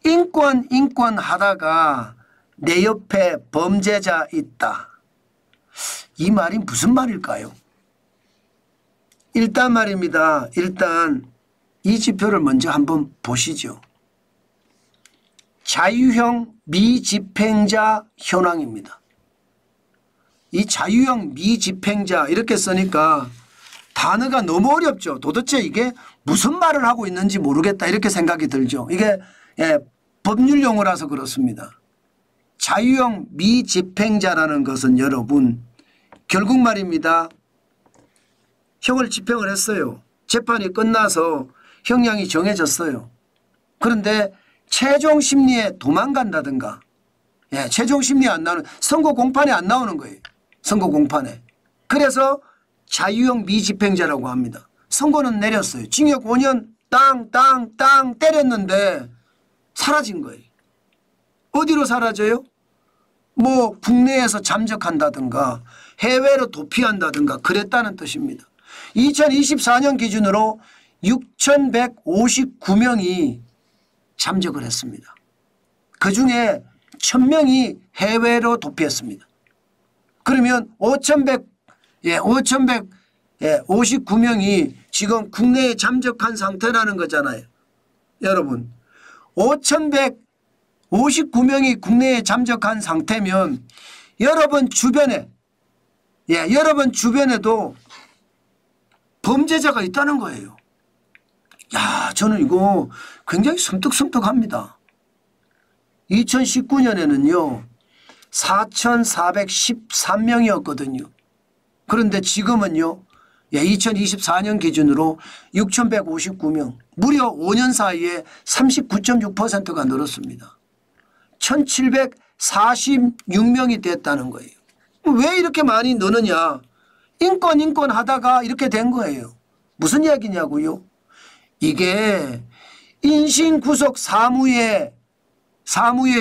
인권 하다가 내 옆에 범죄자 있다. 이 말이 무슨 말일까요? 일단 말입니다. 일단 이 지표를 먼저 한번 보시죠. 자유형 미집행자 현황입니다. 이 자유형 미집행자 이렇게 쓰니까 단어가 너무 어렵죠. 도대체 이게 무슨 말을 하고 있는지 모르겠다 이렇게 생각이 들죠. 이게 법률 용어라서 그렇습니다. 자유형 미집행자라는 것은 여러분 결국 말입니다. 형을 집행을 했어요. 재판이 끝나서 형량이 정해졌어요. 그런데 최종 심리에 도망간다든가 최종 심리에 안 나오는 선고 공판에 안 나오는 거예요. 선고 공판에. 그래서 자유형 미집행자라고 합니다. 선고는 내렸어요. 징역 5년 땅 때렸는데 사라진 거예요. 어디로 사라져요? 뭐 국내에서 잠적한다든가 해외로 도피한다든가 그랬다는 뜻입니다. 2024년 기준으로 6,159명이 잠적을 했습니다. 그중에 1,000명이 해외로 도피했습니다. 그러면 5,159명이 지금 국내에 잠적한 상태라는 거잖아요. 여러분 5,159명이 국내에 잠적한 상태면 여러분 주변에도 범죄자가 있다는 거예요. 야, 저는 이거 굉장히 섬뜩합니다. 2019년에는요 4,413명이었거든요. 그런데 지금은요 2024년 기준으로 6,159명 무려 5년 사이에 39.6%가 늘었습니다. 1,746명이 됐다는 거예요. 왜 이렇게 많이 느느냐. 인권 하다가 이렇게 된 거예요. 무슨 이야기냐고요. 이게 인신구속 사무의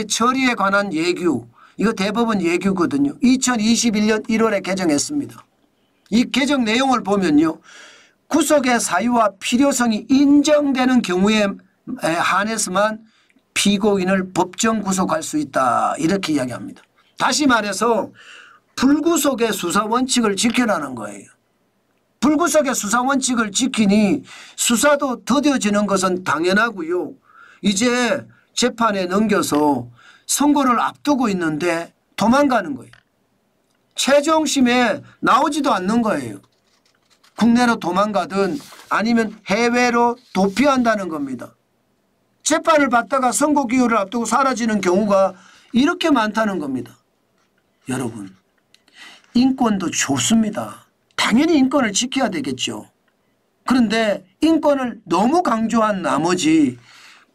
처리에 관한 예규 이거 대법원 예규거든요. 2021년 1월에 개정했습니다. 이 개정 내용을 보면요. 구속의 사유와 필요성이 인정되는 경우에 한해서만 피고인을 법정 구속할 수 있다 이렇게 이야기합니다. 다시 말해서 불구속의 수사원칙을 지켜라는 거예요. 불구속의 수사원칙을 지키니 수사도 더뎌지는 것은 당연하고요. 이제 재판에 넘겨서 선고를 앞두고 있는데 도망가는 거예요. 최종심에 나오지도 않는 거예요. 국내로 도망가든 아니면 해외로 도피한다는 겁니다. 재판을 받다가 선고 기호를 앞두고 사라지는 경우가 이렇게 많다는 겁니다. 여러분 인권도 좋습니다. 당연히 인권을 지켜야 되겠죠. 그런데 인권을 너무 강조한 나머지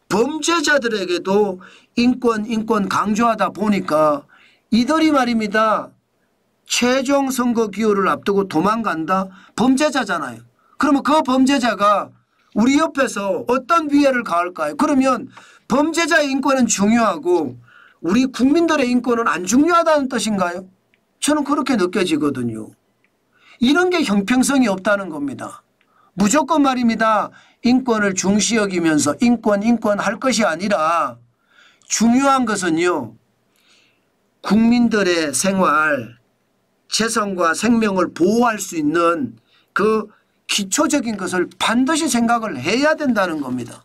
범죄자들에게도 인권 강조하다 보니까 이들이 말입니다. 최종 선거 기호를 앞두고 도망간다? 범죄자잖아요. 그러면 그 범죄자가 우리 옆에서 어떤 위해를 가할까요? 그러면 범죄자의 인권은 중요하고 우리 국민들의 인권은 안 중요하다는 뜻인가요? 저는 그렇게 느껴지거든요. 이런 게 형평성이 없다는 겁니다. 무조건 말입니다. 인권을 중시 여기면서 인권 할 것이 아니라 중요한 것은요. 국민들의 생활, 재산과 생명을 보호할 수 있는 그 기초적인 것을 반드시 생각을 해야 된다는 겁니다.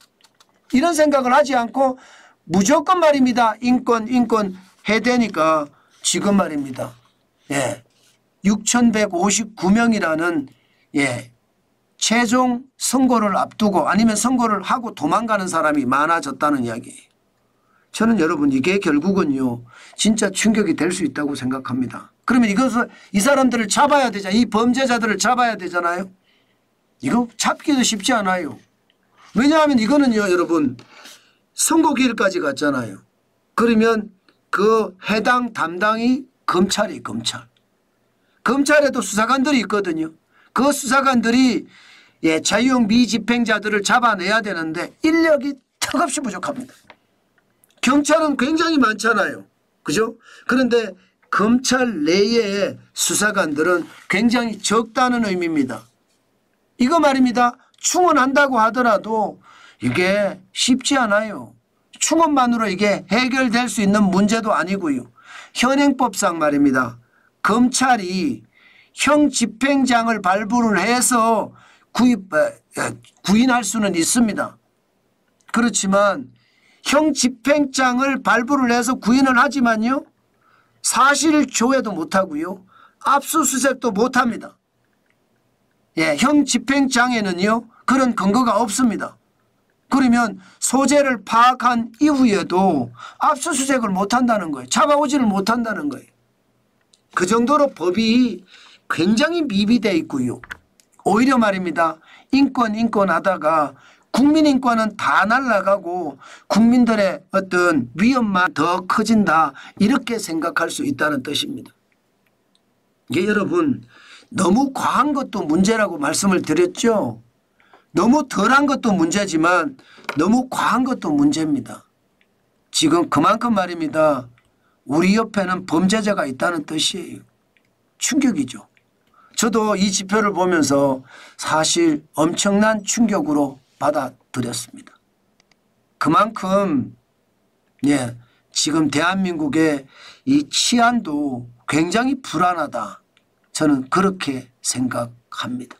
이런 생각을 하지 않고 무조건 말입니다. 인권 해야 되니까 지금 말입니다. 6,159명이라는 최종 선고를 앞두고 아니면 선고를 하고 도망가는 사람이 많아졌다는 이야기예요. 저는 여러분 이게 결국은요 진짜 충격이 될 수 있다고 생각합니다. 그러면 이것을 이 사람들을 잡아야 되잖아요. 이 범죄자들을 잡아야 되잖아요. 이거 잡기도 쉽지 않아요. 왜냐하면 이거는요 여러분 선고기일까지 갔잖아요. 그러면 그 해당 담당이 검찰이 검찰에도 수사관들이 있거든요. 그 수사관들이 자유형 미집행자들을 잡아내야 되는데 인력이 턱없이 부족합니다. 경찰은 굉장히 많잖아요. 그죠? 그런데 검찰 내의 수사관들은 굉장히 적다는 의미입니다. 이거 말입니다. 충원한다고 하더라도 이게 쉽지 않아요. 충원만으로 이게 해결될 수 있는 문제도 아니고요. 현행법상 말입니다. 검찰이 형 집행장을 발부를 해서 구인할 수는 있습니다. 그렇지만 형 집행장을 발부를 해서 구인을 하지만요. 사실 조회도 못하고요. 압수수색도 못합니다. 예, 형 집행장에는요. 그런 근거가 없습니다. 그러면 소재를 파악한 이후에도 압수수색을 못한다는 거예요. 잡아오지를 못한다는 거예요. 그 정도로 법이 굉장히 미비되어 있고요. 오히려 말입니다. 인권 하다가 국민 인권은 다 날아가고 국민들의 어떤 위험만 더 커진다 이렇게 생각할 수 있다는 뜻입니다. 이게 여러분 너무 과한 것도 문제라고 말씀을 드렸죠. 너무 덜한 것도 문제지만 너무 과한 것도 문제입니다. 지금 그만큼 말입니다. 우리 옆에는 범죄자가 있다는 뜻이에요. 충격이죠. 저도 이 지표를 보면서 사실 엄청난 충격으로 받아들였습니다. 그만큼 지금 대한민국의 이 치안도 굉장히 불안하다. 저는 그렇게 생각합니다.